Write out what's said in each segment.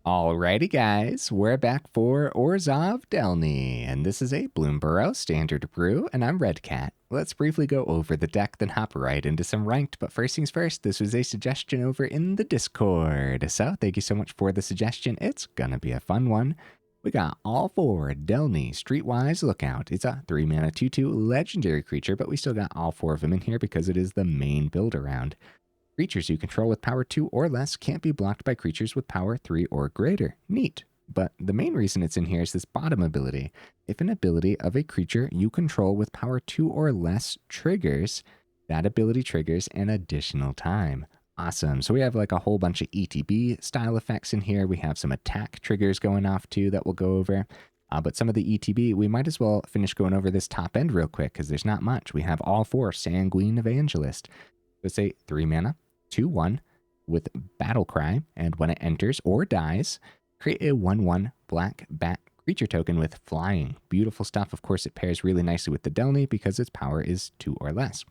Alrighty guys, we're back for Orzhov Delney, and this is a Bloomburrow standard brew, and I'm Red Cat. Let's briefly go over the deck, then hop right into some ranked, but first things first, this was a suggestion over in the Discord, so thank you so much for the suggestion. It's gonna be a fun one. We got all four Delney Streetwise Lookout. It's a 3-mana 2/2 legendary creature, but we still got all four of them in here because it is the main build around. Creatures you control with power 2 or less can't be blocked by creatures with power 3 or greater. Neat. But the main reason it's in here is this bottom ability. If an ability of a creature you control with power 2 or less triggers, that ability triggers an additional time. Awesome. So we have like a whole bunch of ETB style effects in here. We have some attack triggers going off too that we'll go over. But some of the ETB, we might as well finish going over this top end real quick because there's not much. We have all four Sanguine Evangelist. It's a 3-mana, 2/1 with Battle Cry, and when it enters or dies, create a 1/1 black bat creature token with flying. Beautiful stuff. Of course, it pairs really nicely with the Delney because its power is 2 or less.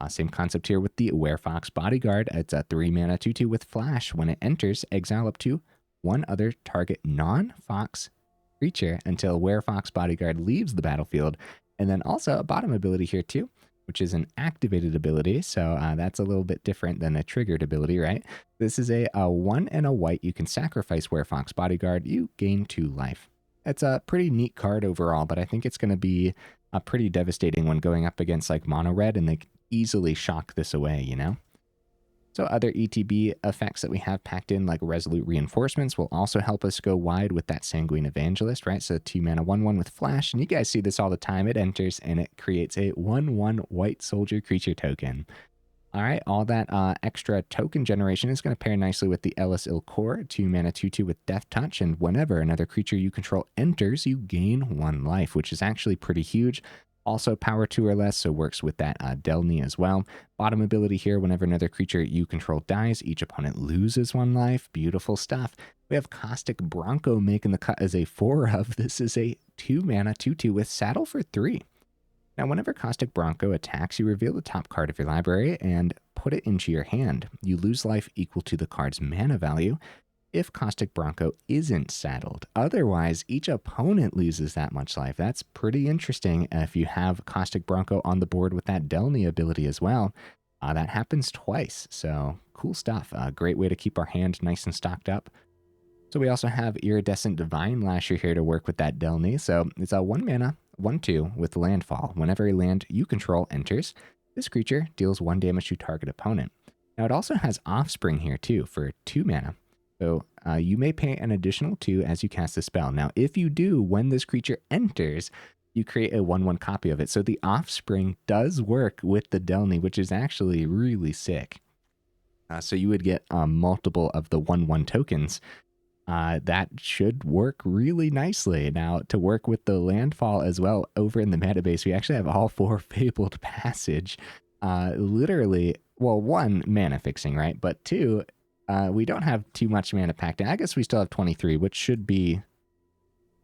Same concept here with the Werefox Bodyguard. It's a 3-mana 2/2 with flash. When it enters, exile up to one other target non-fox creature until Werefox Bodyguard leaves the battlefield. And then also a bottom ability here too, which is an activated ability, so that's a little bit different than a triggered ability, right? This is a 1 and a white. You can sacrifice Werefox Bodyguard. You gain 2 life. It's a pretty neat card overall, but I think it's going to be pretty devastating when going up against like mono red, and they can easily shock this away, you know? So other ETB effects that we have packed in, like Resolute Reinforcements, will also help us go wide with that Sanguine Evangelist, right? So 2-mana 1/1 with flash, and you guys see this all the time. It enters and it creates a 1/1 white soldier creature token. All right, all that extra token generation is going to pair nicely with the Elas il-Kor, 2-mana 2/2 with Death Touch, and whenever another creature you control enters, you gain 1 life, which is actually pretty huge. Also power 2 or less, so works with that Delney as well. Bottom ability here, whenever another creature you control dies, each opponent loses 1 life. Beautiful stuff. We have Caustic Bronco making the cut as a 4-of. This is a 2-mana 2/2 with Saddle for 3. Now, whenever Caustic Bronco attacks, you reveal the top card of your library and put it into your hand. You lose life equal to the card's mana value if Caustic Bronco isn't saddled. Otherwise, each opponent loses that much life. That's pretty interesting if you have Caustic Bronco on the board with that Delney ability as well. That happens twice, so cool stuff. Great way to keep our hand nice and stocked up. So we also have Iridescent Vinelasher here to work with that Delney. So it's a 1-mana, 1/2 with landfall. Whenever a land you control enters, this creature deals 1 damage to target opponent. Now it also has Offspring here too for 2 mana. So you may pay an additional 2 as you cast the spell. Now, if you do, when this creature enters, you create a 1/1 copy of it. So the Offspring does work with the Delney, which is actually really sick. So you would get multiple of the 1/1 tokens. That should work really nicely. Now, to work with the landfall as well, over in the metabase, we actually have all 4 Fabled Passage. Literally, well, 1, mana fixing, right? But 2, we don't have too much mana packed in. I guess we still have 23, which should be,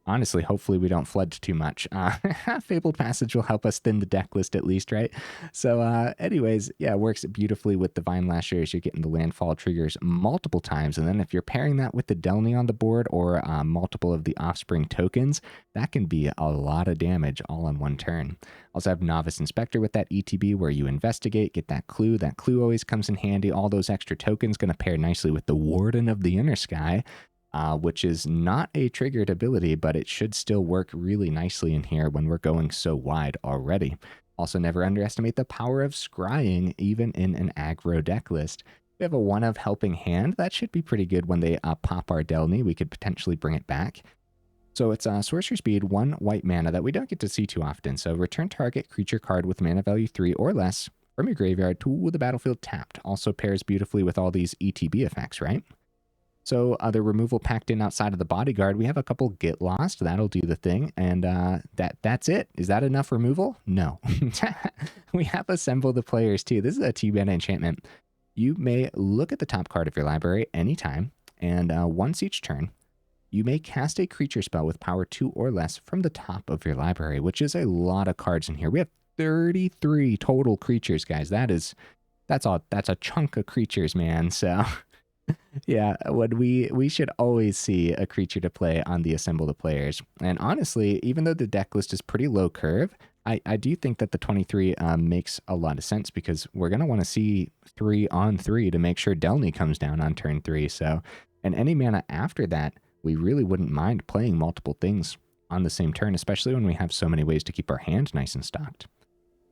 honestly, hopefully we don't flood too much. Fabled Passage will help us thin the deck list at least, right? So anyways, yeah, it works beautifully with the Vinelasher as you're getting the landfall triggers multiple times. And then if you're pairing that with the Delney on the board or multiple of the Offspring tokens, that can be a lot of damage all in 1 turn. Also have Novice Inspector with that ETB where you investigate, get that clue. That clue always comes in handy. All those extra tokens going to pair nicely with the Warden of the Inner Sky. Which is not a triggered ability, but it should still work really nicely in here when we're going so wide already. Also, never underestimate the power of scrying, even in an aggro deck list. We have a 1-of Helping Hand. That should be pretty good when they pop our Delney. We could potentially bring it back. So it's Sorcerer Speed, 1 white mana that we don't get to see too often. So return target creature card with mana value 3 or less from your graveyard to the battlefield tapped. Also pairs beautifully with all these ETB effects, right? So other removal packed in outside of the Bodyguard, we have a couple Get Lost. That'll do the thing. And that's it. Is that enough removal? No. We have Assemble the Players too. This is a 2-mana enchantment. You may look at the top card of your library anytime, and once each turn, you may cast a creature spell with power 2 or less from the top of your library, which is a lot of cards in here. We have 33 total creatures, guys. That's a chunk of creatures, man. So Yeah, when we should always see a creature to play on the Assemble the Players. And honestly, even though the deck list is pretty low curve, I do think that the 23 makes a lot of sense because we're going to want to see 3 on 3 to make sure Delney comes down on turn 3. So, and any mana after that, we really wouldn't mind playing multiple things on the same turn, especially when we have so many ways to keep our hand nice and stocked.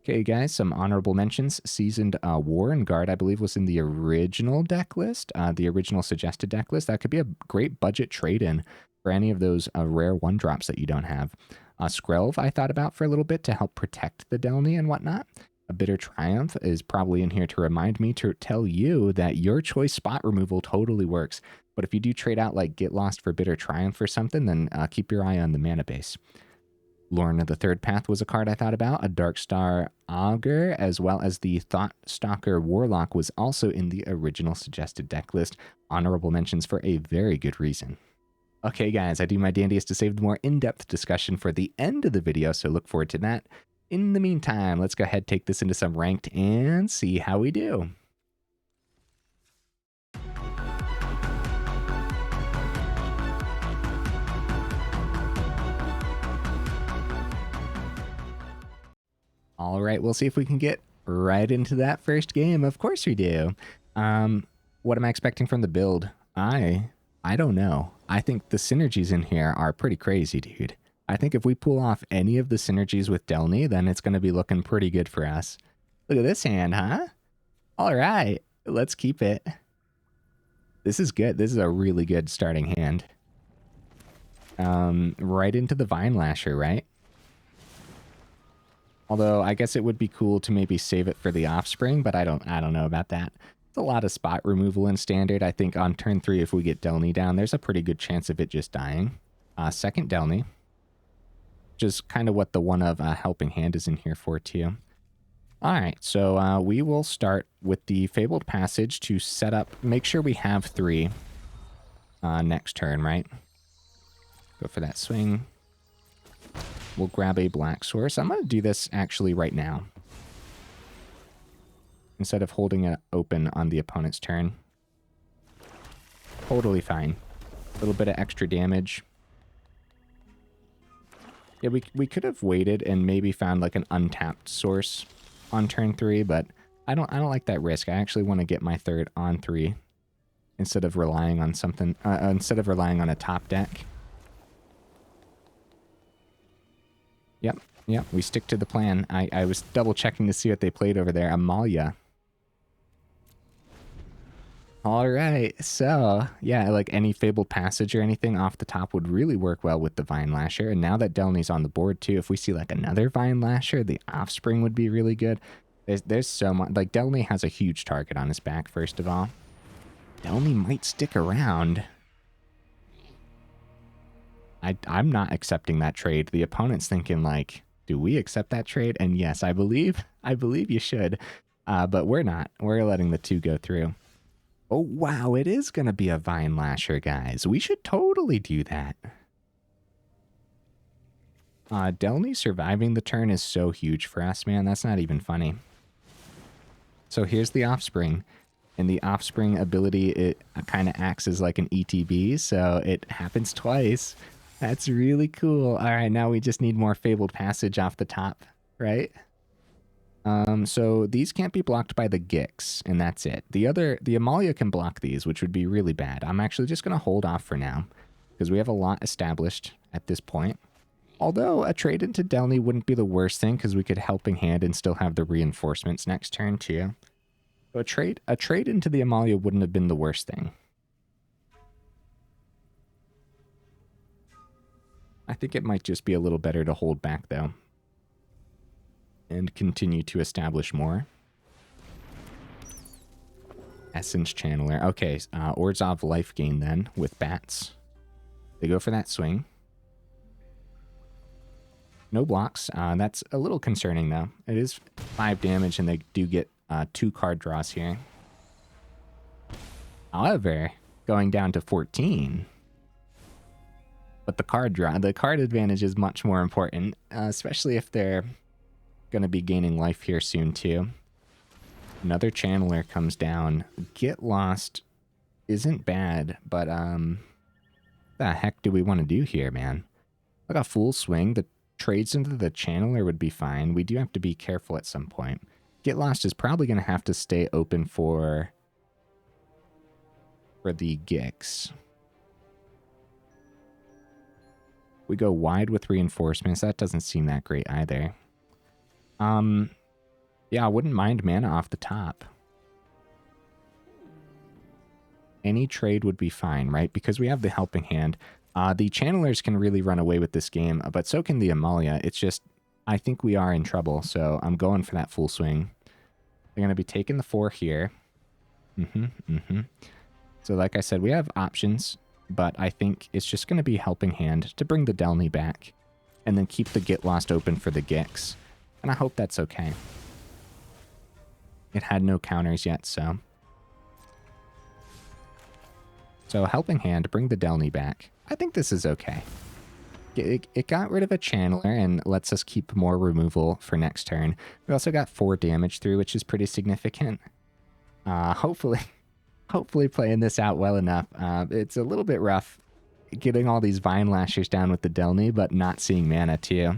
Okay, guys, some honorable mentions. Seasoned Warden Guard, I believe, was in the original deck list, the original suggested deck list. That could be a great budget trade-in for any of those rare one-drops that you don't have. Skrelv, I thought about for a little bit to help protect the Delney and whatnot. A Bitter Triumph is probably in here to remind me to tell you that your choice spot removal totally works. But if you do trade out like Get Lost for Bitter Triumph or something, then keep your eye on the mana base. Lorna the Third Path was a card I thought about. A Darkstar Augur, as well as the Thought Stalker Warlock, was also in the original suggested deck list. Honorable mentions for a very good reason. Okay, guys, I do my dandiest to save the more in-depth discussion for the end of the video, so look forward to that. In the meantime, let's go ahead, take this into some ranked, and see how we do. All right, we'll see if we can get right into that first game. Of course we do. What am I expecting from the build? I don't know. I think the synergies in here are pretty crazy, dude. I think if we pull off any of the synergies with Delney, then it's going to be looking pretty good for us. Look at this hand, huh? All right, let's keep it. This is good. This is a really good starting hand. Right into the Vinelasher, right? Although I guess it would be cool to maybe save it for the Offspring, but I don't know about that. It's a lot of spot removal in Standard. I think on turn 3, if we get Delney down, there's a pretty good chance of it just dying. Second Delney, which is kind of what the one of Helping Hand is in here for too. All right, so we will start with the Fabled Passage to set up, make sure we have 3 next turn, right? Go for that swing. We'll grab a black source. I'm going to do this actually right now, instead of holding it open on the opponent's turn. Totally fine. A little bit of extra damage. Yeah, we could have waited and maybe found like an untapped source on turn 3, but I don't like that risk. I actually want to get my 3rd on 3 instead of relying on something instead of relying on a top deck. Yep, we stick to the plan. I was double checking to see what they played over there. Amalia. All right, so yeah, like any Fabled Passage or anything off the top would really work well with the Vinelasher. And now that Delney's on the board too, if we see like another Vinelasher, the Offspring would be really good. There's so much. Like Delney has a huge target on his back, first of all. Delney might stick around. I'm not accepting that trade. The opponent's thinking like, do we accept that trade? And yes, I believe you should. But we're not. We're letting the 2 go through. Oh, wow. It is going to be a Vinelasher, guys. We should totally do that. Delney surviving the turn is so huge for us, man. That's not even funny. So here's the Offspring. And the Offspring ability, it kind of acts as like an ETB. So it happens twice. That's really cool. All right, now we just need more Fabled Passage off the top, right? So these can't be blocked by the Gix, and that's it. The Amalia can block these, which would be really bad. I'm actually just going to hold off for now, because we have a lot established at this point. Although a trade into Delney wouldn't be the worst thing, because we could Helping Hand and still have the reinforcements next turn too. So a trade into the Amalia wouldn't have been the worst thing. I think it might just be a little better to hold back, though, and continue to establish more. Essence Channeler. Okay, Orzhov life gain then with bats. They go for that swing. No blocks. That's a little concerning, though. It is 5 damage, and they do get 2 card draws here. However, going down to 14... But the card advantage is much more important, especially if they're going to be gaining life here soon too. Another Channeler comes down. Get Lost isn't bad, but the heck do we want to do here, man? Like a full swing, the trades into the channeler would be fine. We do have to be careful at some point. Get Lost is probably going to have to stay open for the Gix. We go wide with reinforcements. That doesn't seem that great either. Yeah, I wouldn't mind mana off the top. Any trade would be fine, right? Because we have the helping hand. The channelers can really run away with this game, but so can the Amalia. It's just, I think we are in trouble, so I'm going for that full swing. They're going to be taking the 4 here. So like I said, we have options, but I think it's just going to be helping hand to bring the Delney back, and then keep the Get Lost open for the Gix. And I hope that's okay. It had no counters yet, so... So helping hand, bring the Delney back. I think this is okay. It got rid of a channeler and lets us keep more removal for next turn. We also got 4 damage through, which is pretty significant. Hopefully playing this out well enough. It's a little bit rough getting all these Vinelashers down with the Delney, but not seeing mana too.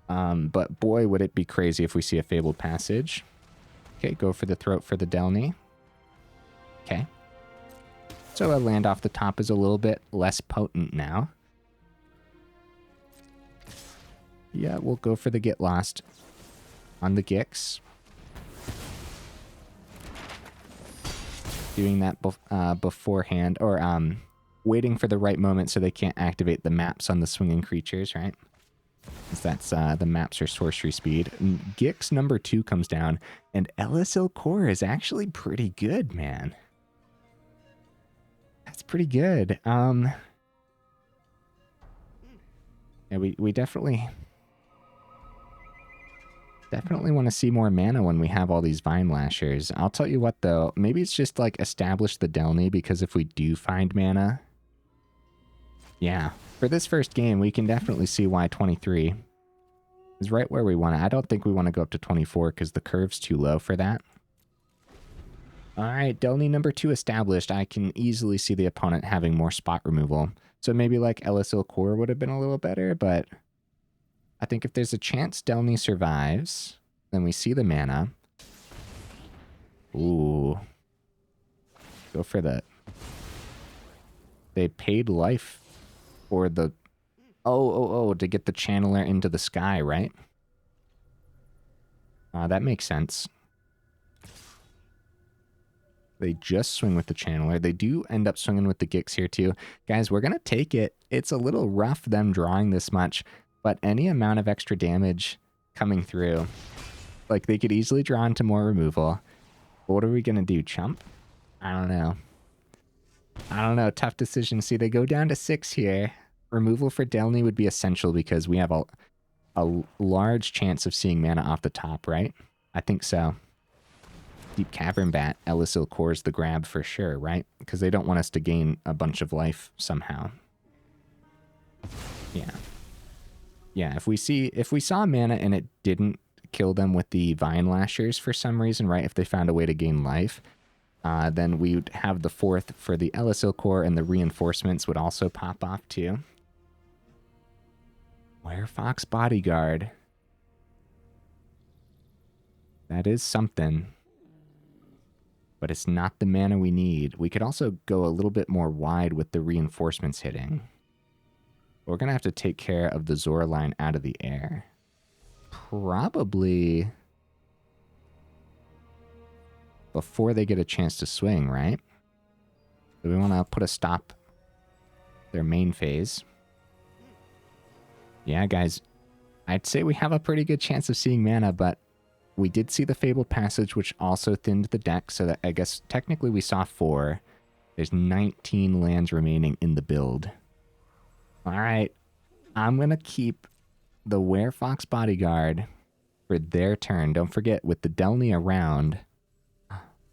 But boy, would it be crazy if we see a Fabled Passage. Okay, go for the throat for the Delney. Okay. So a land off the top is a little bit less potent now. Yeah, we'll go for the Get Lost on the Gix. Doing that beforehand, or waiting for the right moment so they can't activate the maps on the swinging creatures, right? Because that's the maps are sorcery speed. And Gix number 2 comes down, and Elas il-Kor is actually pretty good, man. That's pretty good. Yeah, we definitely want to see more mana when we have all these Vinelashers. I'll tell you what, though. Maybe it's just, like, establish the Delney, because if we do find mana... Yeah. For this first game, we can definitely see why 23 is right where we want it. I don't think we want to go up to 24, because the curve's too low for that. Alright, Delney number 2 established. I can easily see the opponent having more spot removal. So maybe, like, Elas il-Kor would have been a little better, but... I think if there's a chance Delney survives, then we see the mana. Ooh. Go for the... They paid life for the... Oh, to get the channeler into the sky, right? That makes sense. They just swing with the channeler. They do end up swinging with the Gix here too. Guys, we're going to take it. It's a little rough them drawing this much. But any amount of extra damage coming through, like they could easily draw into more removal. What are we going to do, chump? I don't know. Tough decision. See, they go down to 6 here. Removal for Delney would be essential because we have a large chance of seeing mana off the top, right? I think so. Deep Cavern Bat, Elas il-Kor is the grab for sure, right? Because they don't want us to gain a bunch of life somehow. Yeah. Yeah, if we saw mana and it didn't kill them with the Vinelashers for some reason, right? If they found a way to gain life, then we would have the 4th for the Elas il-Kor, and the reinforcements would also pop off too. Werefox Bodyguard. That is something. But it's not the mana we need. We could also go a little bit more wide with the reinforcements hitting. We're going to have to take care of the Zora line out of the air. Probably before they get a chance to swing, right? So we want to put a stop their main phase. Yeah, guys, I'd say we have a pretty good chance of seeing mana, but we did see the Fabled Passage, which also thinned the deck, so that I guess technically we saw 4. There's 19 lands remaining in the build. All right, I'm going to keep the Werefox Bodyguard for their turn. Don't forget, with the Delney around...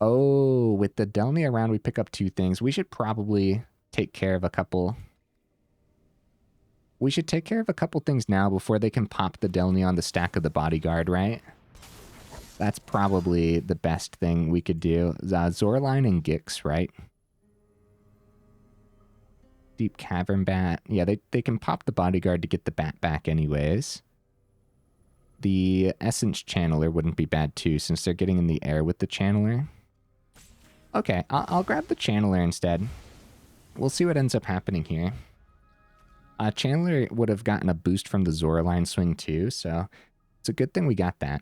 Oh, with the Delney around, we pick up 2 things. We should probably take care of a couple... We should take care of a couple things now before they can pop the Delney on the stack of the Bodyguard, right? That's probably the best thing we could do. Zora line and Gix, right? Deep Cavern Bat. Yeah, they can pop the Bodyguard to get the bat back anyways. The Essence Channeler wouldn't be bad too, since they're getting in the air with the Channeler. Okay, I'll grab the Channeler instead. We'll see what ends up happening here. Channeler would have gotten a boost from the Zoraline swing too, so it's a good thing we got that.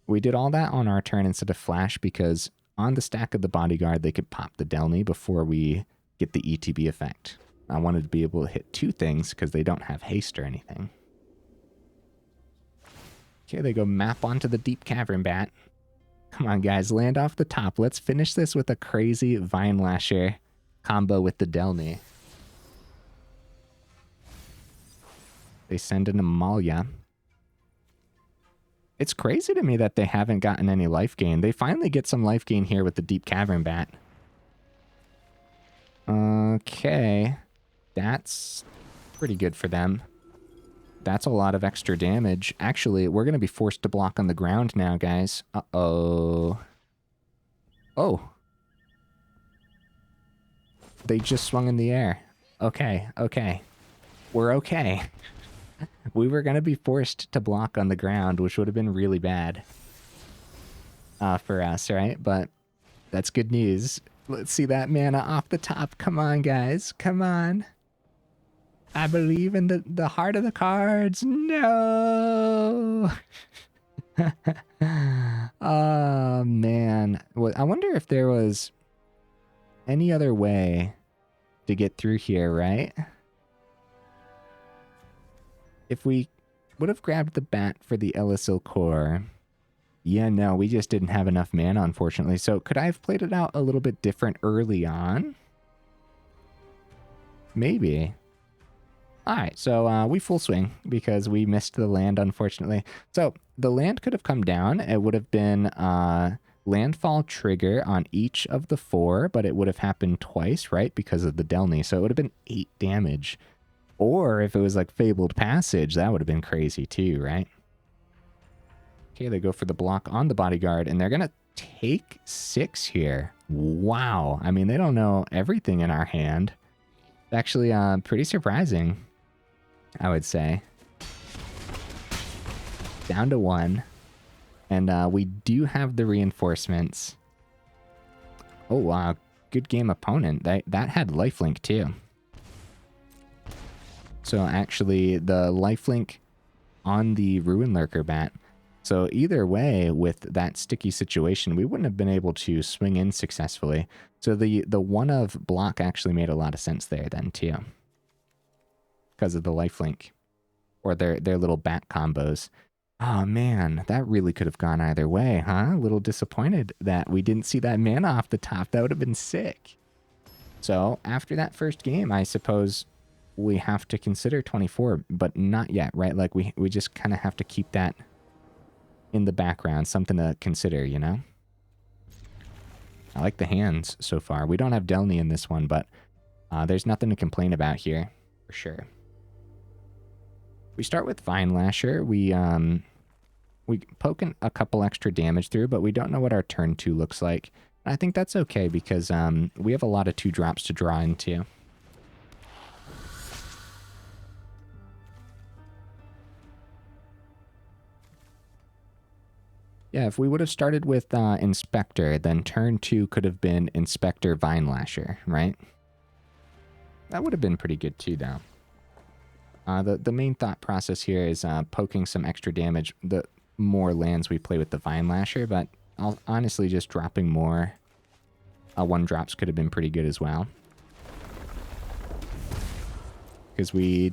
We did all that on our turn instead of Flash because on the stack of the Bodyguard, they could pop the Delney before we get the ETB effect. I wanted to be able to hit two things because they don't have haste or anything. Okay, they go map onto the Deep Cavern Bat. Come on, guys, land off the top. Let's finish this with a crazy Vinelasher combo with the Delney. They send in Amalia. It's crazy to me that they haven't gotten any life gain. They finally get some life gain here with the Deep Cavern Bat. Okay. That's pretty good for them. That's a lot of extra damage. Actually, we're going to be forced to block on the ground now, guys. Uh-oh. Oh. They just swung in the air. Okay, okay. We're okay. We were going to be forced to block on the ground, which would have been really bad for us, right? But that's good news. Let's see that mana off the top. Come on, guys. Come on. I believe in the heart of the cards. No! Oh, man. Well, I wonder if there was any other way to get through here, right? If we would have grabbed the bat for the Elas il-Kor. Yeah, no, we just didn't have enough mana, unfortunately. So could I have played it out a little bit different early on?0maybe. Alright, so we full swing because we missed the land, unfortunately. So the land could have come down. It would have been landfall trigger on each of the 4, but it would have happened twice, right? Because of the Delney. So it would have been 8 damage. Or if it was like Fabled Passage, that would have been crazy too, right? Okay, they go for the block on the Bodyguard, and they're going to take 6 here. Wow. I mean, they don't know everything in our hand. It's actually pretty surprising, I would say. Down to 1. And we do have the reinforcements. Oh, wow. Good game opponent. That had lifelink too. So actually, the lifelink on the Ruin Lurker Bat. So either way, with that sticky situation, we wouldn't have been able to swing in successfully. So the one of block actually made a lot of sense there then too. Because of the lifelink. Or their little bat combos. Oh man, that really could have gone either way, huh? A little disappointed that we didn't see that mana off the top. That would have been sick. So after that first game, I suppose we have to consider 24, but not yet, right? Like we just kind of have to keep that in the background, something to consider, you know? I like the hands so far. We don't have Delney in this one, but there's nothing to complain about here, for sure. We start with Vinelasher. We poke a couple extra damage through, but we don't know what our turn 2 looks like. I think that's okay because we have a lot of 2-drops to draw into. Yeah, if we would have started with Inspector, then turn 2 could have been Inspector Vinelasher, right? That would have been pretty good too, though. The main thought process here is poking some extra damage the more lands we play with the Vinelasher, but honestly, just dropping more 1-drops could have been pretty good as well. Because we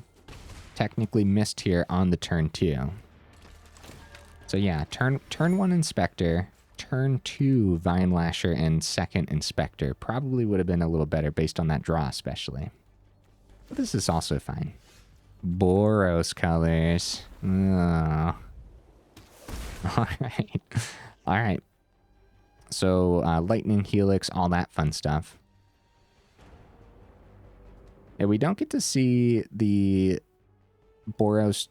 technically missed here on the turn 2. So yeah, turn 1 Inspector, turn 2 Vinelasher, and second Inspector probably would have been a little better based on that draw especially. But this is also fine. Boros colors. Oh. Alright. Alright. So Lightning Helix, all that fun stuff. Yeah, we don't get to see the Boros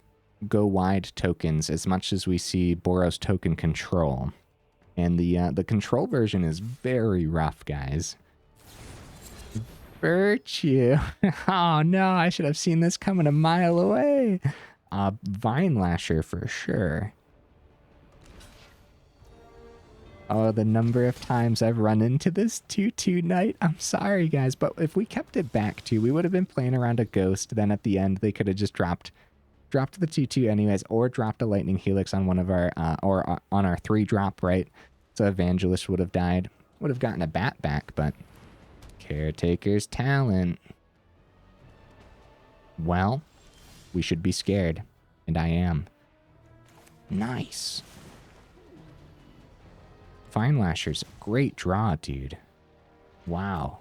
go wide tokens as much as we see Boros token control. And the control version is very rough, guys. Virtue. Oh no, I should have seen this coming a mile away. Vinelasher for sure. Oh, the number of times I've run into this 2/2 knight. I'm sorry, guys, but if we kept it back to, we would have been playing around a ghost. Then at the end, they could have just dropped the 2/2 anyways, or dropped a lightning helix on one of our, or on our 3-drop, right? So Evangelist would have died. Would have gotten a bat back, but Caretaker's talent. Well, we should be scared, and I am. Nice. Vinelasher's a great draw, dude. Wow.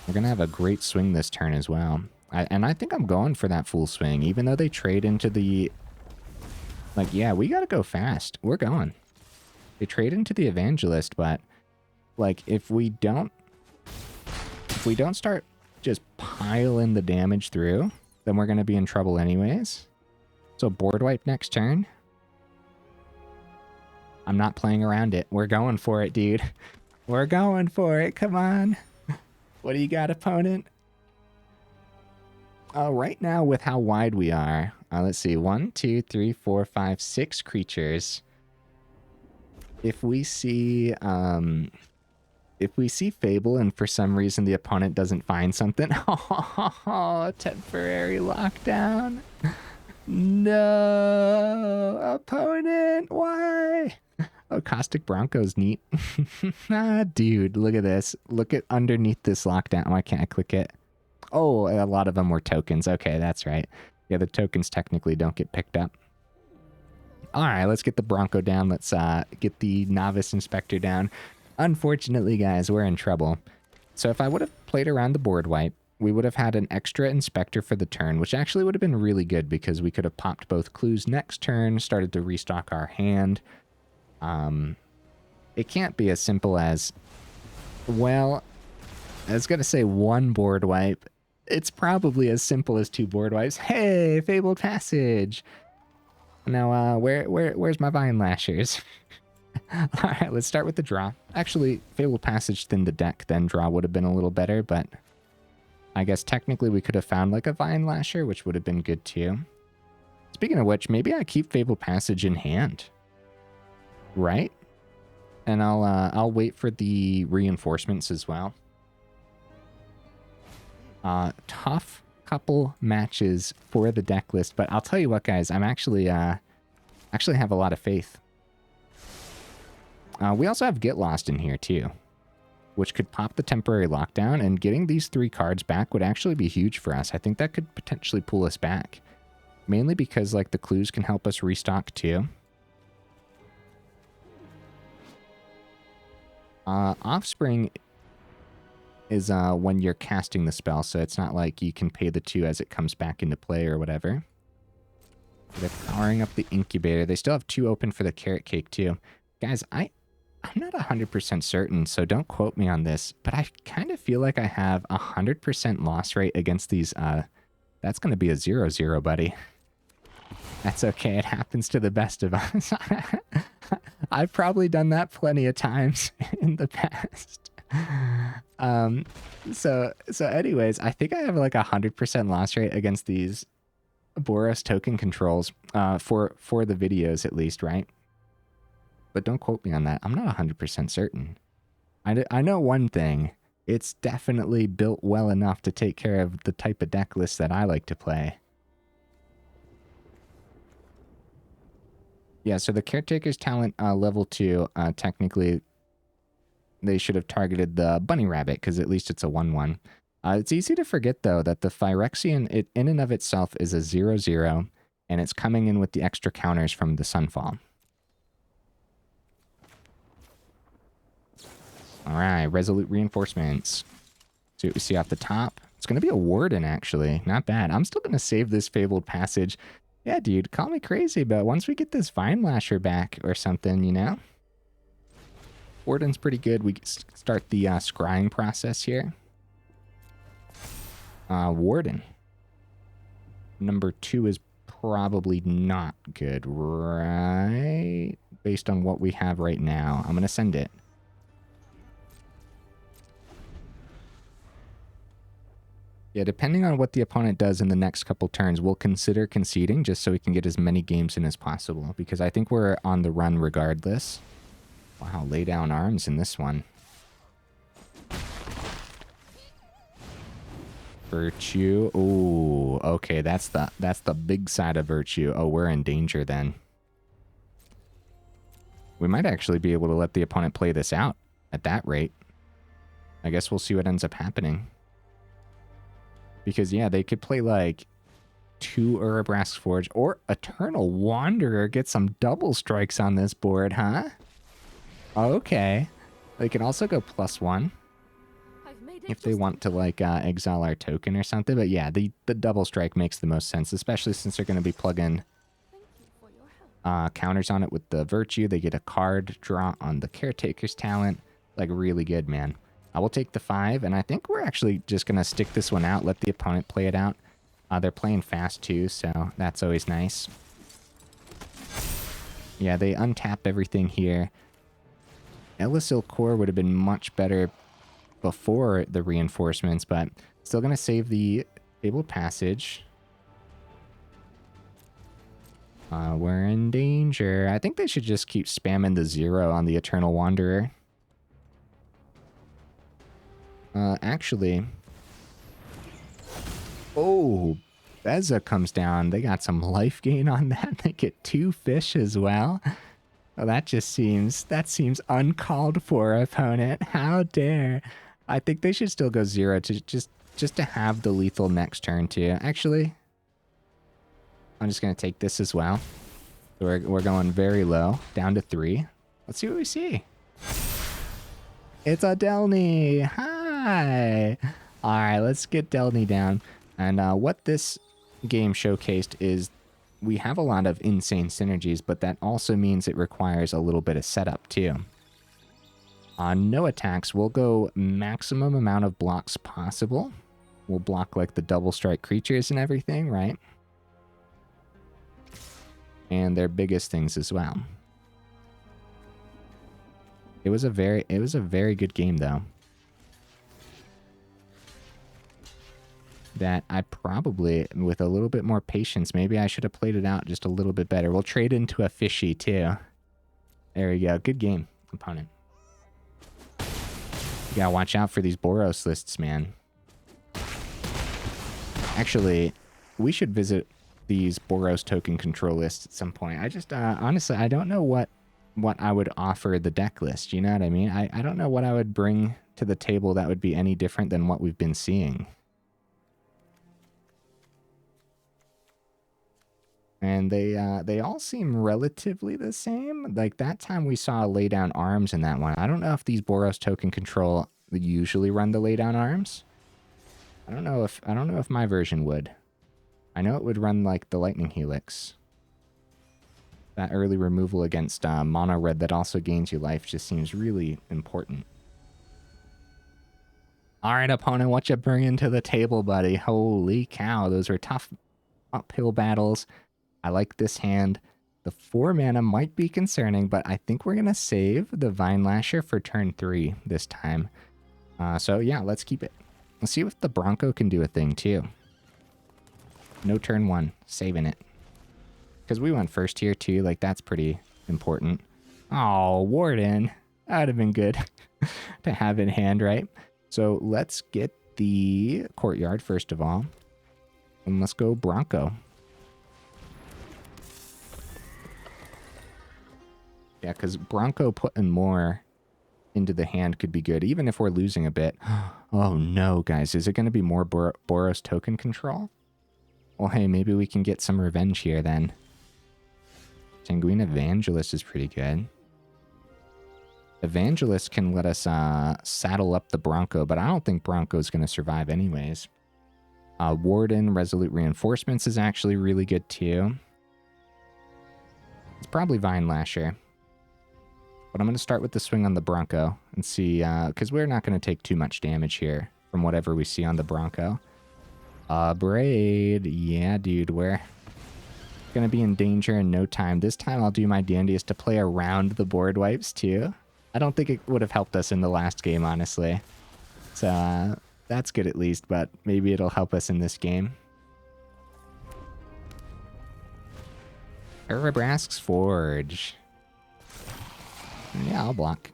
We're going to have a great swing this turn as well. And I think I'm going for that full swing, even though they trade into the... Like, yeah, we got to go fast. We're going. They trade into the Evangelist, but... Like, if we don't start just piling the damage through, then we're going to be in trouble anyways. So board wipe next turn. I'm not playing around it. We're going for it, dude. We're going for it. Come on. What do you got, opponent? Right now, with how wide we are, let's see. 1, 2, 3, 4, 5, 6 creatures. If we see Fable and for some reason the opponent doesn't find something, oh, temporary lockdown. No, opponent, why? Oh, Caustic Bronco's neat. Ah, dude, look at this. Look at underneath this lockdown. Why can't I click it? Oh, a lot of them were tokens. Okay, that's right. Yeah, the tokens technically don't get picked up. All right, let's get the Bronco down. Let's get the Novice Inspector down. Unfortunately, guys, we're in trouble. So if I would have played around the board wipe, we would have had an extra Inspector for the turn, which actually would have been really good because we could have popped both clues next turn, started to restock our hand. It can't be as simple as, well, I was going to say 1 board wipe. It's probably as simple as 2 board wipes. Hey, Fabled Passage. Now, where's my Vinelashers? All right, let's start with the draw. Actually, Fabled Passage thinned the deck, then draw would have been a little better, but I guess technically we could have found like a Vinelasher, which would have been good too. Speaking of which, maybe I keep Fabled Passage in hand, right? And I'll wait for the reinforcements as well. Tough couple matches for the deck list, but I'll tell you what, guys, I'm actually have a lot of faith. We also have Get Lost in here too, which could pop the temporary lockdown, and getting these 3 cards back would actually be huge for us. I think that could potentially pull us back, mainly because like the clues can help us restock too. Offspring is when you're casting the spell, so it's not like you can pay the 2 as it comes back into play or whatever. They're powering up the Incubator. They still have 2 open for the Carrot Cake too. Guys, I'm not 100% certain, so don't quote me on this, but I kind of feel like I have 100% loss rate against these. That's going to be a 0-0, buddy. That's okay. It happens to the best of us. I've probably done that plenty of times in the past. So anyways, I think I have like 100% loss rate against these Boros token controls, for the videos at least, right? But don't quote me on that. I'm not 100% certain. I know one thing. It's definitely built well enough to take care of the type of deck list that I like to play. Yeah, so the Caretaker's talent, level 2, technically, they should have targeted the Bunny Rabbit, because at least it's a 1-1. It's easy to forget, though, that the Phyrexian, in and of itself, is a 0-0, and it's coming in with the extra counters from the Sunfall. All right, Resolute Reinforcements. See what we see off the top. It's going to be a Warden, actually. Not bad. I'm still going to save this Fabled Passage. Yeah, dude, call me crazy, but once we get this Vinelasher back or something, you know? Warden's pretty good. We start the scrying process here. Warden. Number 2 is probably not good, right? Based on what we have right now. I'm going to send it. Yeah, depending on what the opponent does in the next couple turns, we'll consider conceding just so we can get as many games in as possible, because I think we're on the run regardless. Wow, lay down arms in this one. Virtue. Oh, okay, that's the big side of virtue. Oh, we're in danger then. We might actually be able to let the opponent play this out at that rate. I guess we'll see what ends up happening. Because, yeah, they could play, like, 2 Urabrask Forge or Eternal Wanderer. Get some double strikes on this board, huh? Okay. They can also go +1 if they want to, like, exile our token or something. But, yeah, the double strike makes the most sense, especially since they're going to be plugging counters on it with the Virtue. They get a card draw on the Caretaker's talent. Like, really good, man. I will take the 5, and I think we're actually just going to stick this one out, let the opponent play it out. They're playing fast, too, so that's always nice. Yeah, they untap everything here. Elas il-Kor would have been much better before the reinforcements, but still going to save the Fabled Passage. We're in danger. I think they should just keep spamming the 0 on the Eternal Wanderer. Actually... Oh, Beza comes down. They got some life gain on that. They get 2 fish as well. Oh, that seems uncalled for, opponent. How dare. I think they should still go 0 to just to have the lethal next turn too. Actually, I'm just going to take this as well. So we're going very low, down to 3. Let's see what we see. It's a Delney. Hi. All right, let's get Delney down. And what this game showcased is we have a lot of insane synergies, but that also means it requires a little bit of setup too. On no attacks, we'll go maximum amount of blocks possible. We'll block like the double strike creatures and everything, right? And their biggest things as well. It was a very good game though. That I probably, with a little bit more patience, maybe I should have played it out just a little bit better. We'll trade into a fishy too. There we go. Good game, opponent. You gotta watch out for these Boros lists, man. Actually, we should visit these Boros token control lists at some point. I just, honestly, I don't know what I would offer the deck list. You know what I mean? I don't know what I would bring to the table that would be any different than what we've been seeing. And they all seem relatively the same. Like that time we saw lay down arms in that one. I don't know if these Boros token control usually run the lay down arms. I don't know if my version would. I know it would run like the Lightning Helix. That early removal against mono red that also gains you life just seems really important. All right, opponent, what you bringing to the table, buddy? Holy cow, those were tough uphill battles. I like this hand. The 4 mana might be concerning, but I think we're going to save the Vinelasher for turn 3 this time. So yeah, let's keep it. Let's see if the Bronco can do a thing too. No turn 1, saving it. Because we went first here too, like that's pretty important. Oh, Warden. That would have been good to have in hand, right? So let's get the Courtyard first of all. And let's go Bronco. Yeah, because Bronco putting more into the hand could be good, even if we're losing a bit. Oh no, guys. Is it going to be more Boros token control? Well, hey, maybe we can get some revenge here then. Sanguine Evangelist is pretty good. Evangelist can let us saddle up the Bronco, but I don't think Bronco's going to survive anyways. Warden, Resolute Reinforcements is actually really good too. It's probably Vinelasher. But I'm going to start with the swing on the Bronco and see, because we're not going to take too much damage here from whatever we see on the Bronco. Braid. Yeah, dude, we're going to be in danger in no time. This time I'll do my dandiest to play around the board wipes too. I don't think it would have helped us in the last game, honestly. So That's good at least, but maybe it'll help us in this game. Urabrask's Forge. Yeah, I'll block.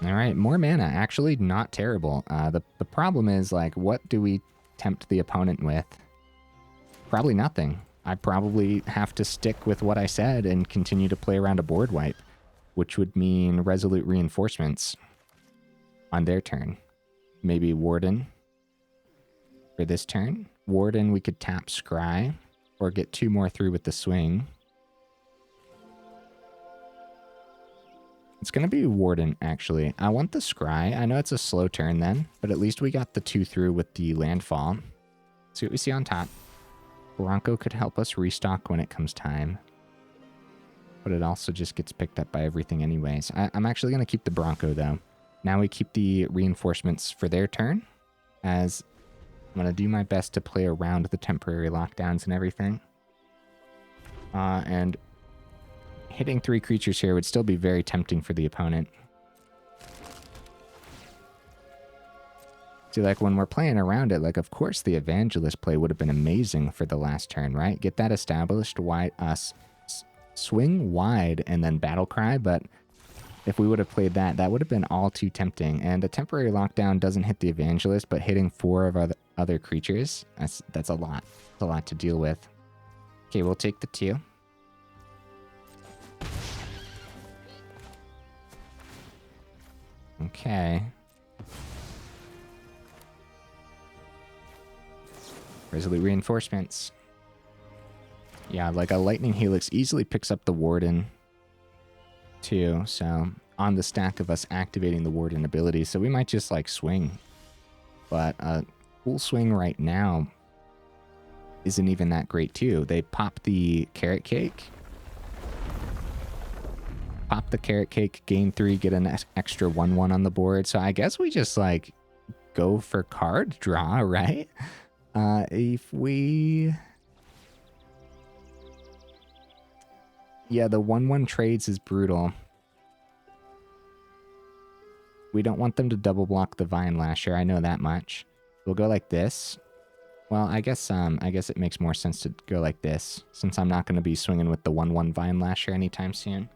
All right, more mana. Actually, not terrible. The problem is, like, what do we tempt the opponent with? Probably nothing. I probably have to stick with what I said and continue to play around a board wipe, which would mean Resolute Reinforcements on their turn. Maybe Warden for this turn. Warden, we could tap Scry or get 2 more through with the swing. It's going to be Warden, actually. I want the Scry. I know it's a slow turn then, but at least we got the 2 through with the landfall. See what we see on top. Bronco could help us restock when it comes time. But it also just gets picked up by everything anyways. I'm actually going to keep the Bronco, though. Now we keep the reinforcements for their turn, as I'm going to do my best to play around the temporary lockdowns and everything. And hitting 3 creatures here would still be very tempting for the opponent. See, like, when we're playing around it, like, of course the Evangelist play would have been amazing for the last turn, right? Get that established, swing wide, and then Battle Cry, but if we would have played that, that would have been all too tempting. And a temporary lockdown doesn't hit the Evangelist, but hitting 4 of other creatures, that's a lot. That's a lot to deal with. Okay, we'll take the 2. Okay. Resolute Reinforcements. Yeah, like a Lightning Helix easily picks up the Warden too, so on the stack of us activating the Warden ability, so we might just like swing. But full swing right now isn't even that great too. They pop the Carrot Cake. Pop the Carrot Cake, gain 3, get an extra 1/1 on the board. So I guess we just like go for card draw, right? If we... Yeah, the 1/1 trades is brutal. We don't want them to double block the Vinelasher, I know that much. We'll go like this. Well, I guess it makes more sense to go like this, since I'm not going to be swinging with the 1/1 Vinelasher anytime soon.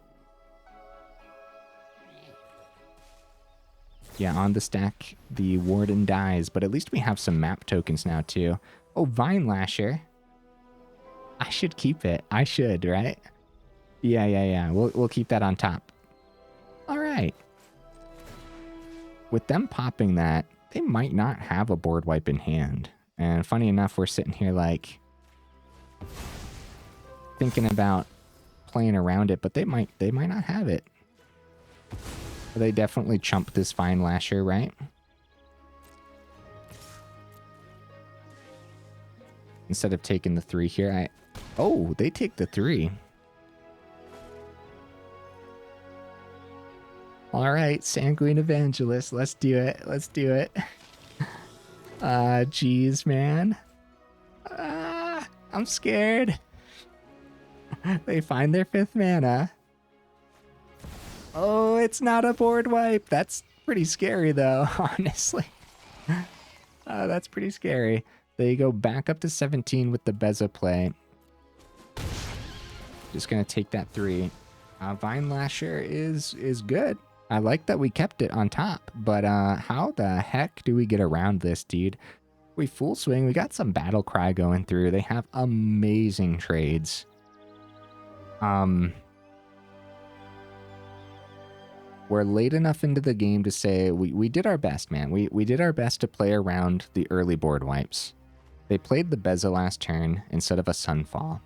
Yeah, on the stack, the Warden dies, but at least we have some map tokens now, too. Oh, Vinelasher. I should keep it. I should, right? Yeah. We'll keep that on top. All right. With them popping that, they might not have a board wipe in hand. And funny enough, we're sitting here, like, thinking about playing around it, but they might not have it. They definitely chump this Vinelasher, right? Instead of taking the 3 here, oh, they take the 3. All right, Sanguine Evangelist, let's do it. Let's do it. Jeez, man. I'm scared. They find their 5th mana. Oh, it's not a board wipe. That's pretty scary, though, honestly. That's pretty scary. They go back up to 17 with the Beza play. Just going to take that 3. Vinelasher is good. I like that we kept it on top, but how the heck do we get around this, dude? We full swing. We got some Battle Cry going through. They have amazing trades. We're late enough into the game to say we did our best, man. We did our best to play around the early board wipes. They played the Beza last turn instead of a Sunfall.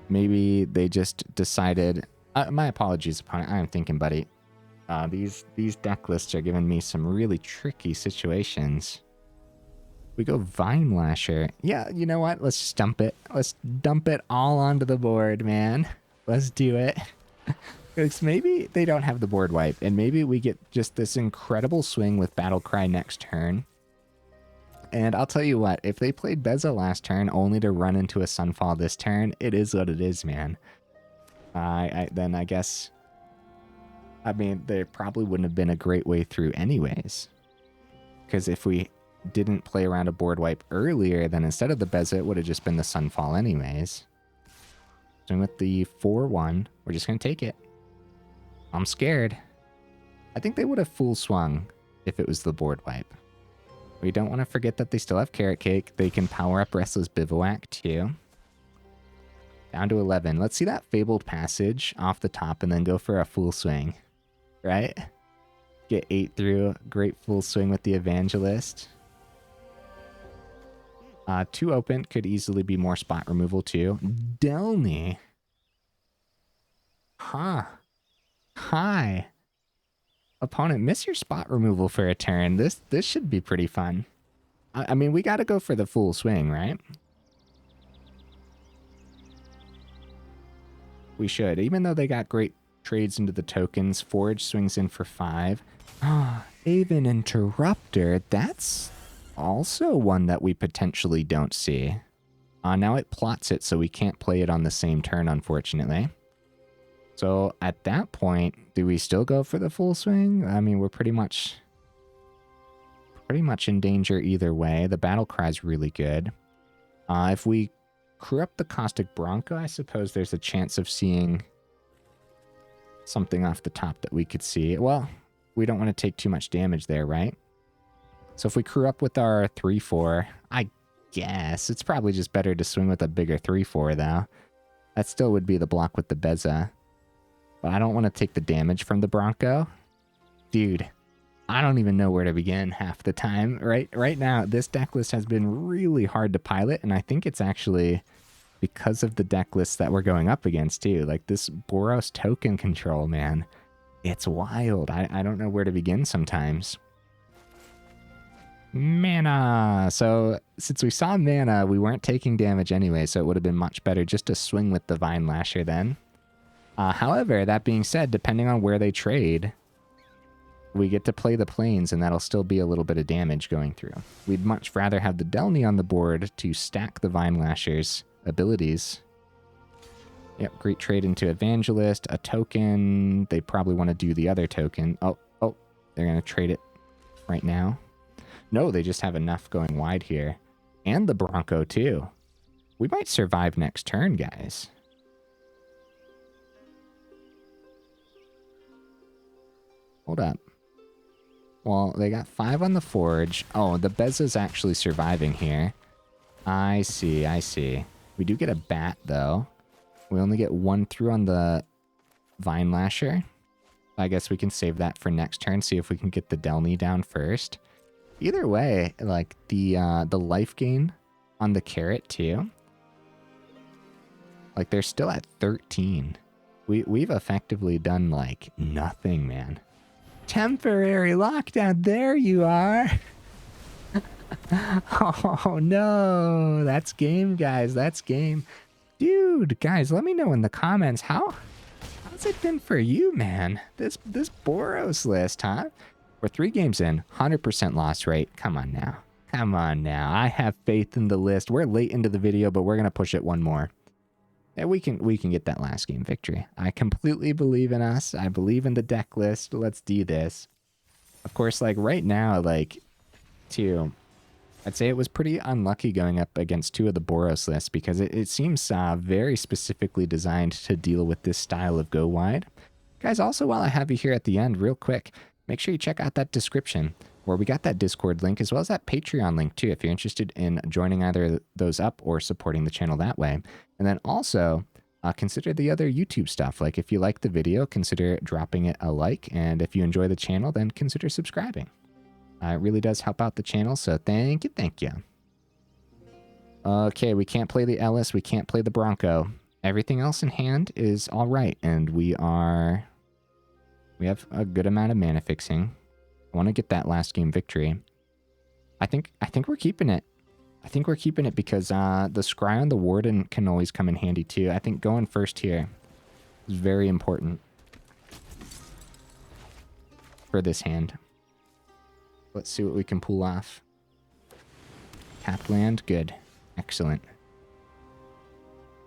Maybe they just decided... my apologies, opponent. I am thinking, buddy. These deck lists are giving me some really tricky situations. We go Vinelasher. Yeah, you know what? Let's just dump it. Let's dump it all onto the board, man. Let's do it. Because maybe they don't have the board wipe, and maybe we get just this incredible swing with Battle Cry next turn. And I'll tell you what, if they played Beza last turn only to run into a Sunfall this turn, it is what it is, man. Then I guess I mean, there probably wouldn't have been a great way through anyways. Because if we didn't play around a board wipe earlier, then instead of the Beza, it would have just been the Sunfall anyways. So with the 4-1, we're just going to take it. I'm scared. I think they would have full swung if it was the board wipe. We don't want to forget that they still have Carrot Cake. They can power up Restless Bivouac too. Down to 11. Let's see that Fabled Passage off the top and then go for a full swing. Right? Get 8 through. Great full swing with the Evangelist. 2 open could easily be more spot removal too. Delney. Huh. Hi. Opponent, miss your spot removal for a turn. This should be pretty fun. I mean, we got to go for the full swing, right? We should. Even though they got great trades into the tokens, Forge swings in for 5. Aven Interrupter, that's also one that we potentially don't see. Now it plots it, so we can't play it on the same turn, unfortunately. So at that point, do we still go for the full swing? I mean, we're pretty much in danger either way. The battle cry's really good. If we crew up the Caustic Bronco, I suppose there's a chance of seeing something off the top that we could see. Well, we don't want to take too much damage there, right? So if we crew up with our 3-4, I guess it's probably just better to swing with a bigger 3-4 though. That still would be the block with the Beza. But I don't want to take the damage from the Bronco. Dude, I don't even know where to begin half the time. Right now, this deck list has been really hard to pilot, and I think it's actually because of the deck lists that we're going up against too. Like this Boros token control, man. It's wild. I don't know where to begin sometimes. Mana. So since we saw mana, we weren't taking damage anyway, so it would have been much better just to swing with the Vinelasher then. However, that being said, depending on where they trade, we get to play the planes, and that'll still be a little bit of damage going through. We'd much rather have the Delney on the board to stack the Vinelasher's abilities. Yep, great trade into Evangelist, a token. They probably want to do the other token. Oh, they're going to trade it right now. No, they just have enough going wide here. And the Bronco, too. We might survive next turn, guys. Hold up. Well, they got 5 on the Forge. Oh, the Beza's actually surviving here. I see. We do get a bat, though. We only get 1 through on the Vinelasher. I guess we can save that for next turn, see if we can get the Delney down first. Either way, like, the life gain on the Carrot, too. Like, they're still at 13. We've effectively done, like, nothing, man. Temporary lockdown, there you are. Oh no, that's game, guys, that's game. Dude, guys, let me know in the comments, how's it been for you, man? This Boros list, huh? We're 3 games in, 100% loss rate. Come on now. I have faith in the list. We're late into the video, but we're gonna push it 1 more. Yeah, we can get that last game victory. I completely believe in us. I believe in the deck list. Let's do this. Of course, like right now, like, too, I'd say it was pretty unlucky going up against 2 of the Boros lists because it seems very specifically designed to deal with this style of go wide. Guys, also while I have you here at the end, real quick, make sure you check out that description where we got that Discord link as well as that Patreon link too if you're interested in joining either of those up or supporting the channel that way. And then also consider the other YouTube stuff. Like if you like the video, consider dropping it a like. And if you enjoy the channel, then consider subscribing. It really does help out the channel. So thank you. Okay, we can't play the Elas. We can't play the Bronco. Everything else in hand is all right. And we have a good amount of mana fixing. I want to get that last game victory. I think we're keeping it. I think we're keeping it because the Scry on the Warden can always come in handy too. I think going first here is very important for this hand. Let's see what we can pull off. Tap land, good. Excellent.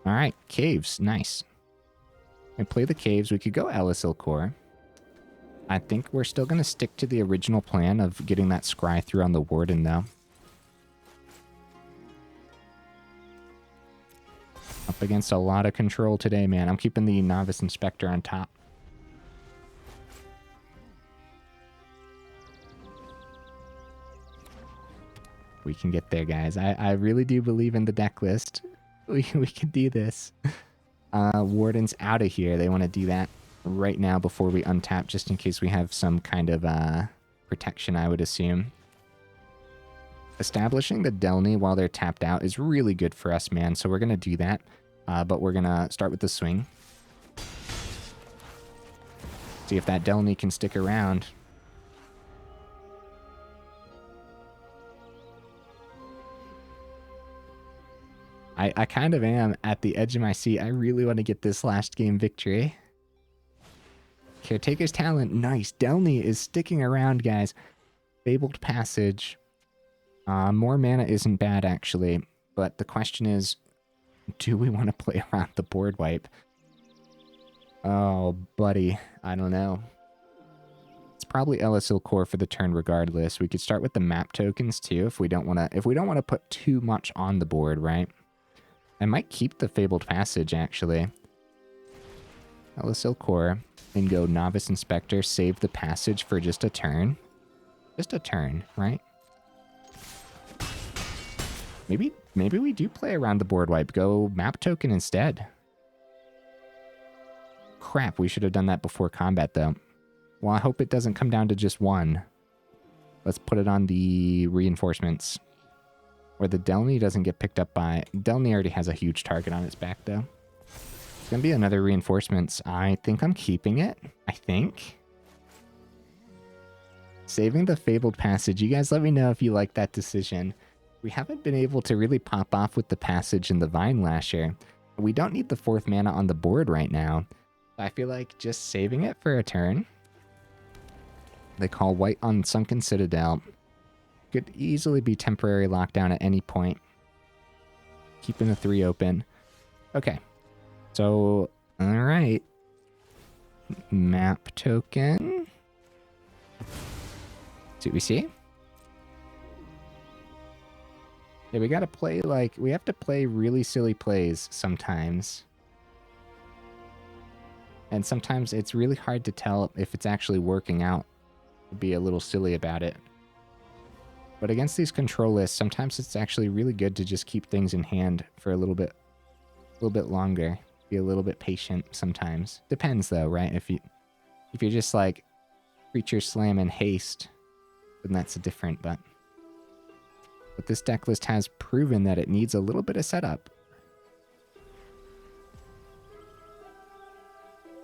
Alright, Caves, nice. And play the Caves. We could go Elas il-Kor. I think we're still going to stick to the original plan of getting that scry through on the Warden, though. Up against a lot of control today, man. I'm keeping the Novice Inspector on top. We can get there, guys. I really do believe in the deck list. We can do this. Warden's out of here. They want to do that right now before we untap, just in case we have some kind of protection, I would assume. Establishing the Delney while they're tapped out is really good for us, man. So we're going to do that. But we're going to start with the swing. See if that Delney can stick around. I kind of am at the edge of my seat. I really want to get this last game victory. Caretaker's Talent. Nice. Delney is sticking around, guys. Fabled Passage. More mana isn't bad, actually. But the question is, do we want to play around the board wipe? Oh, buddy. I don't know. It's probably Elas il-Kor for the turn regardless. We could start with the map tokens, too, if we don't want to put too much on the board, right? I might keep the Fabled Passage, actually. Elas il-Kor. And go Novice Inspector, save the passage for just a turn. Just a turn, right? Maybe we do play around the board wipe. Go map token instead. Crap, we should have done that before combat, though. Well, I hope it doesn't come down to just one. Let's put it on the reinforcements. Where the Delney doesn't get picked up by... Delney already has a huge target on its back, though. It's going to be another reinforcements. I think I'm keeping it. I think. Saving the Fabled Passage. You guys let me know if you like that decision. We haven't been able to really pop off with the Passage and the Vinelasher. We don't need the 4th mana on the board right now. I feel like just saving it for a turn. They call white on Sunken Citadel. Could easily be temporary lockdown at any point. Keeping the 3 open. Okay. So, alright. Map token. See what we see? Yeah, we gotta play like... We have to play really silly plays sometimes. And sometimes it's really hard to tell if it's actually working out. Be a little silly about it. But against these control lists, sometimes it's actually really good to just keep things in hand for a little bit longer. Be a little bit patient sometimes. Depends though, right? If you're just like creature slam and haste, then that's different. But this deck list has proven that it needs a little bit of setup.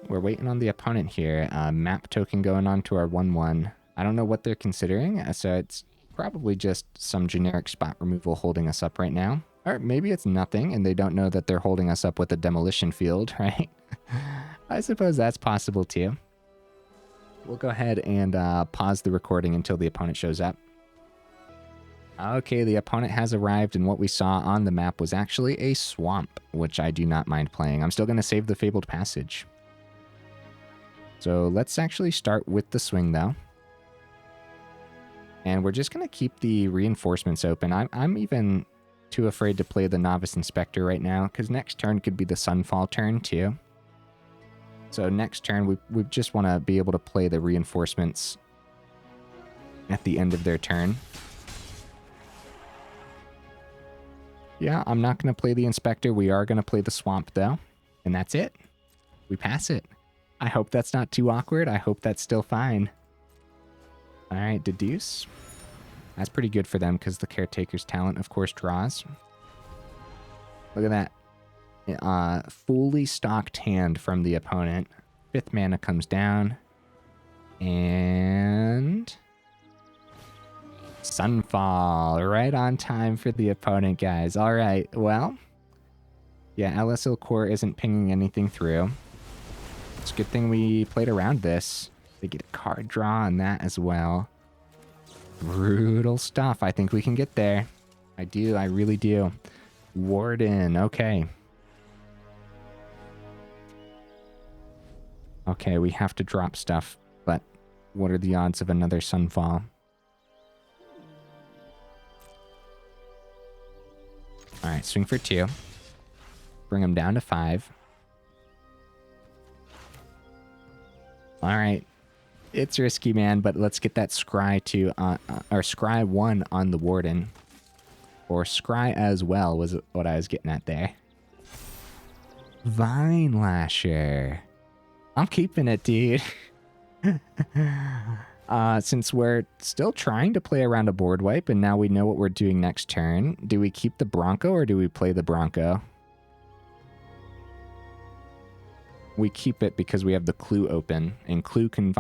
We're waiting on the opponent here. Map token going on to our 1/1. I don't know what they're considering, so it's probably just some generic spot removal holding us up right now. Or maybe it's nothing and they don't know that they're holding us up with a demolition field, right? I suppose that's possible too. We'll go ahead and pause the recording until the opponent shows up. Okay, the opponent has arrived, and what we saw on the map was actually a swamp, which I do not mind playing. I'm still going to save the Fabled Passage. So let's actually start with the swing, though. And we're just going to keep the reinforcements open. I'm even too afraid to play the Novice Inspector right now, because next turn could be the Sunfall turn, too. So next turn, we just want to be able to play the reinforcements at the end of their turn. Yeah, I'm not going to play the Inspector. We are going to play the Swamp, though. And that's it. We pass it. I hope that's not too awkward. I hope that's still fine. All right, Deduce. That's pretty good for them because the Caretaker's Talent, of course, draws. Look at that. Fully stocked hand from the opponent. 5th mana comes down. And... Sunfall. Right on time for the opponent, guys. All right, well. Yeah, Elas il-Kor isn't pinging anything through. It's a good thing we played around this. They get a card draw on that as well. Brutal stuff. I think we can get there. I do. I really do. Warden. Okay. Okay, we have to drop stuff, but What are the odds of another Sunfall? Alright, swing for 2. Bring him down to 5. Alright. It's risky, man, but let's get that Scry 2, or Scry 1 on the Warden. Or Scry as well was what I was getting at there. Vinelasher. I'm keeping it, dude. Since we're still trying to play around a board wipe and now we know what we're doing next turn, do we keep the Bronco or do we play the Bronco? We keep it because we have the Clue open, and Clue can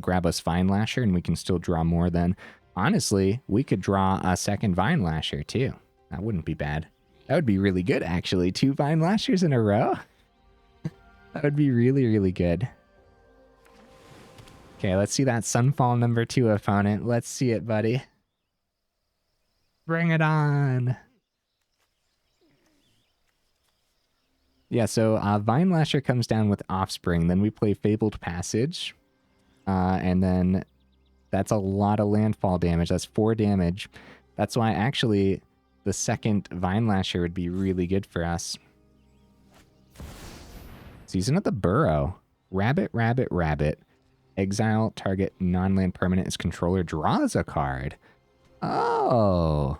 grab us Vinelasher and we can still draw more than... Honestly, we could draw a second Vinelasher too. That wouldn't be bad. That would be really good, actually. 2 Vinelashers in a row? That would be really, really good. Okay, let's see that Sunfall number 2 opponent. Let's see it, buddy. Bring it on. Yeah, so Vinelasher comes down with Offspring. Then we play Fabled Passage. And then that's a lot of landfall damage. That's 4 damage. That's why actually the second Vinelasher would be really good for us. Season of the Burrow. Rabbit, rabbit, rabbit. Exile target non-land permanent as controller draws a card. Oh.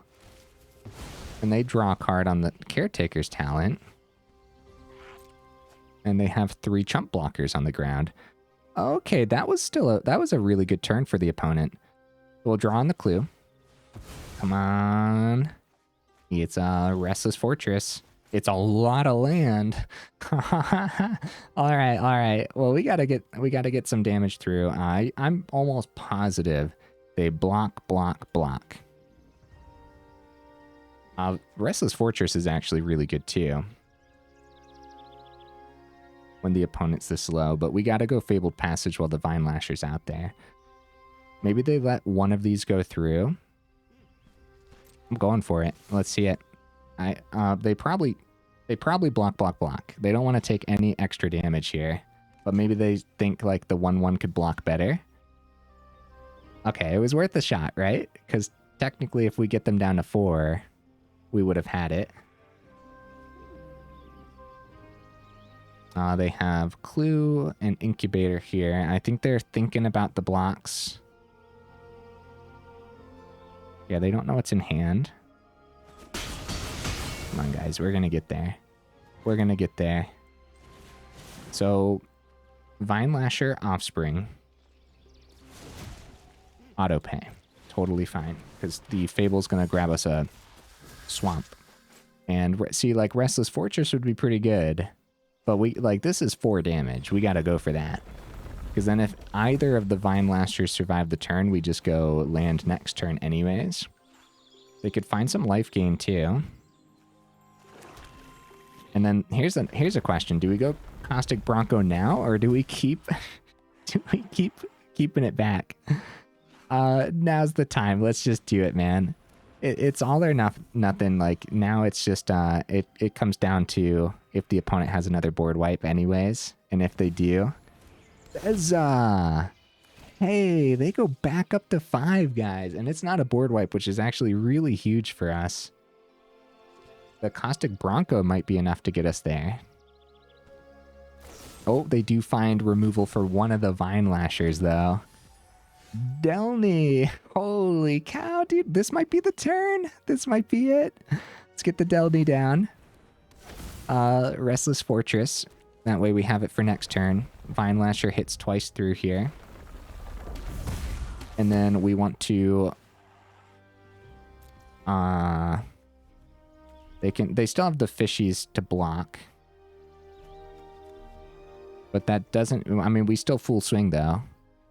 And they draw a card on the Caretaker's talent. And they have 3 chump blockers on the ground. Okay, that was a really good turn for the opponent. We'll draw on the Clue. Come on. It's a Restless Fortress. It's a lot of land. all right. Well, we gotta get some damage through. I'm almost positive they block. Restless Fortress is actually really good too when the opponent's this low, but we gotta go Fabled Passage while the Vinelasher's out there. Maybe they let one of these go through. I'm going for it. Let's see it. They probably block. They don't want to take any extra damage here, but maybe they think like the 1/1 could block better. Okay, it was worth a shot, right? Because technically if we get them down to 4, we would have had it. They have Clue and Incubator here. I think they're thinking about the blocks. Yeah, they don't know what's in hand. Come on, guys. We're going to get there. We're going to get there. So, Vinelasher, Offspring. Autopay. Totally fine. Because the Fable's going to grab us a Swamp. And see, like, Restless Fortress would be pretty good. But this is 4 damage. We got to go for that. Because then if either of the Vinelashers survive the turn, we just go land next turn anyways. They could find some life gain too. And then here's a question. Do we go Caustic Bronco now, or do we keep keeping it back? Now's the time. Let's just do it, man. It's all or nothing. Like now it's just it comes down to if the opponent has another board wipe anyways. And if they do, hey, they go back up to 5, guys. And it's not a board wipe, which is actually really huge for us. The Caustic Bronco might be enough to get us there. Oh, they do find removal for one of the Vinelashers, though. Delney! Holy cow, dude. This might be the turn. This might be it. Let's get the Delney down. Restless Fortress. That way we have it for next turn. Vinelasher hits twice through here. And then we want to... They still have the fishies to block. But that doesn't... I mean, we still full swing, though.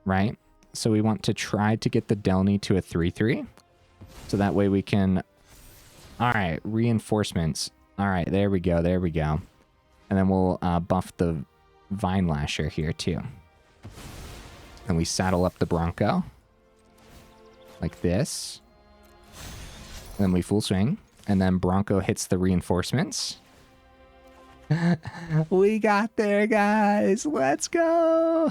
Right? So we want to try to get the Delney to a 3/3. So that way we can... Alright, reinforcements. Alright, there we go. And then we'll buff the Vinelasher here, too. And we saddle up the Bronco. Like this. And then we full swing. And then Bronco hits the reinforcements. We got there, guys. Let's go.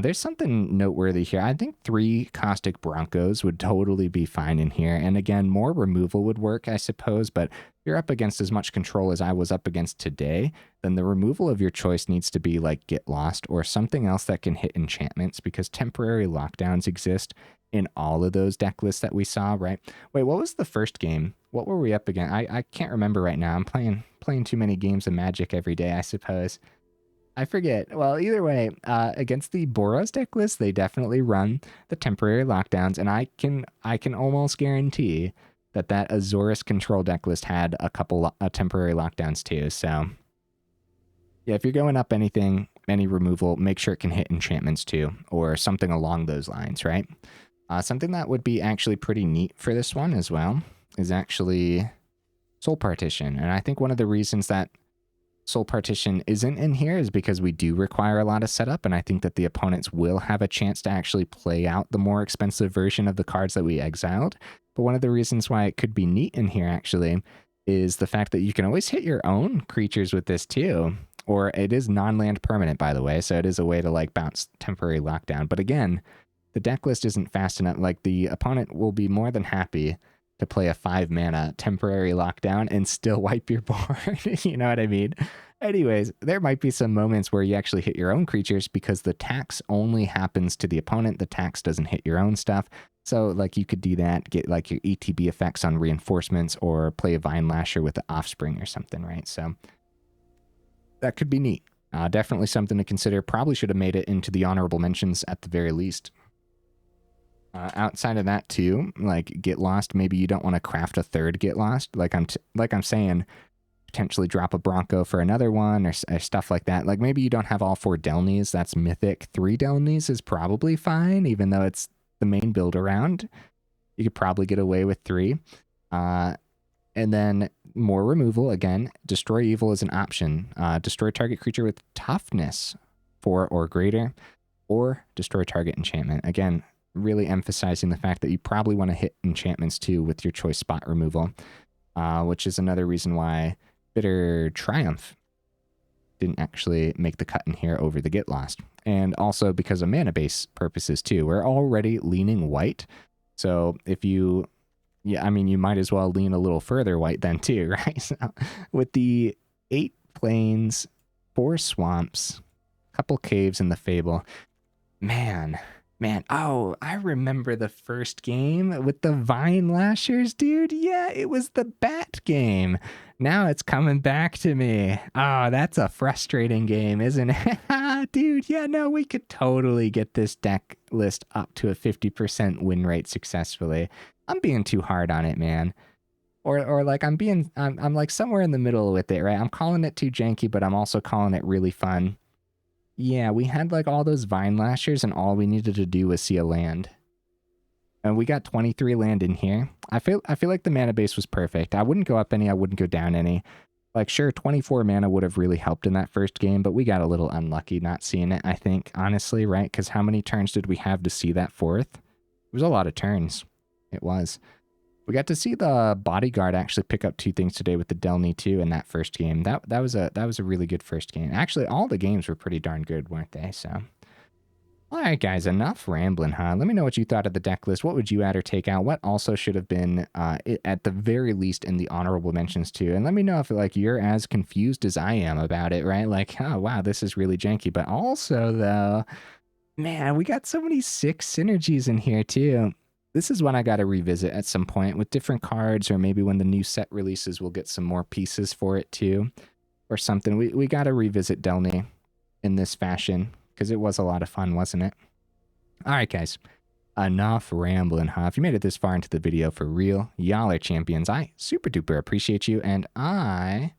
There's something noteworthy here. I think 3 Caustic Broncos would totally be fine in here. And again, more removal would work, I suppose. But if you're up against as much control as I was up against today, then the removal of your choice needs to be like Get Lost or something else that can hit enchantments, because temporary lockdowns exist in all of those deck lists that we saw, right? Wait, what was the first game? What were we up against? I can't remember right now. I'm playing too many games of Magic every day, I suppose. I forget. Well, either way, against the Boros deck list, they definitely run the temporary lockdowns, and I can almost guarantee that Azorius control deck list had a couple temporary lockdowns too. So yeah, if you're going up any removal, make sure it can hit enchantments too, or something along those lines, right? Something that would be actually pretty neat for this one as well is actually Soul Partition, and I think one of the reasons that Soul Partition isn't in here is because we do require a lot of setup, and I think that the opponents will have a chance to actually play out the more expensive version of the cards that we exiled. But one of the reasons why it could be neat in here actually is the fact that you can always hit your own creatures with this too. Or it is non-land permanent, by the way, so it is a way to like bounce temporary lockdown. But again, the deck list isn't fast enough. Like, the opponent will be more than happy to play a 5-mana temporary lockdown and still wipe your board. You know what I mean? Anyways, there might be some moments where you actually hit your own creatures because the tax only happens to the opponent. The tax doesn't hit your own stuff. So, like, you could do that, get like your ETB effects on reinforcements, or play a Vinelasher with the Offspring or something, right? So that could be neat. Definitely something to consider. Probably should have made it into the honorable mentions at the very least. Outside of that too, like Get Lost, maybe you don't want to craft a third Get Lost. Like I'm saying, potentially drop a Bronco for another one, or stuff like that. Like, maybe you don't have all 4 Delneys. That's mythic. 3 Delneys is probably fine, even though it's the main build around. You could probably get away with 3. And then more removal. Again, Destroy Evil is an option. Destroy target creature with toughness 4 or greater, or destroy target enchantment. Again, really emphasizing the fact that you probably want to hit enchantments too with your choice spot removal, which is another reason why Bitter Triumph didn't actually make the cut in here over the Get Lost. And also because of mana base purposes too. We're already leaning white, so if you, yeah, I mean, you might as well lean a little further white then too, right? So, with the 8 plains, 4 swamps, couple caves in the Fable, man, oh, I remember the first game with the Vinelashers, dude. Yeah, it was the bat game. Now it's coming back to me. Oh, that's a frustrating game, isn't it? Dude, yeah, no, we could totally get this deck list up to a 50% win rate successfully. I'm being too hard on it, man. Or like I'm like somewhere in the middle with it, right? I'm calling it too janky, but I'm also calling it really fun. Yeah, we had like all those Vinelashers, and all we needed to do was see a land. And we got 23 land in here. I feel like the mana base was perfect. I wouldn't go up any, I wouldn't go down any. Like, sure, 24 mana would have really helped in that first game, but we got a little unlucky not seeing it, I think, honestly, right? Because how many turns did we have to see that 4th? It was a lot of turns. It was. We got to see the Bodyguard actually pick up 2 things today with the Delney too in that first game. That was a really good first game. Actually, all the games were pretty darn good, weren't they? So, all right, guys, enough rambling, huh? Let me know what you thought of the deck list. What would you add or take out? What also should have been at the very least in the honorable mentions too? And let me know if like you're as confused as I am about it, right? Like, oh wow, this is really janky. But also though, man, we got so many sick synergies in here too. This is one I got to revisit at some point with different cards, or maybe when the new set releases, we'll get some more pieces for it too, or something. We got to revisit Delney in this fashion, because it was a lot of fun, wasn't it? All right, guys, enough rambling, huh? If you made it this far into the video, for real, y'all are champions. I super duper appreciate you, and I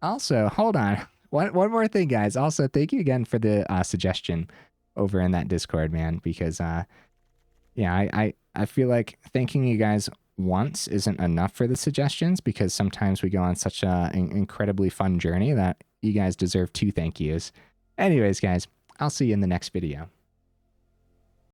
also, hold on, one more thing, guys. Also, thank you again for the suggestion over in that Discord, man, because yeah, I feel like thanking you guys once isn't enough for the suggestions, because sometimes we go on such an incredibly fun journey that you guys deserve 2 thank yous. Anyways, guys, I'll see you in the next video.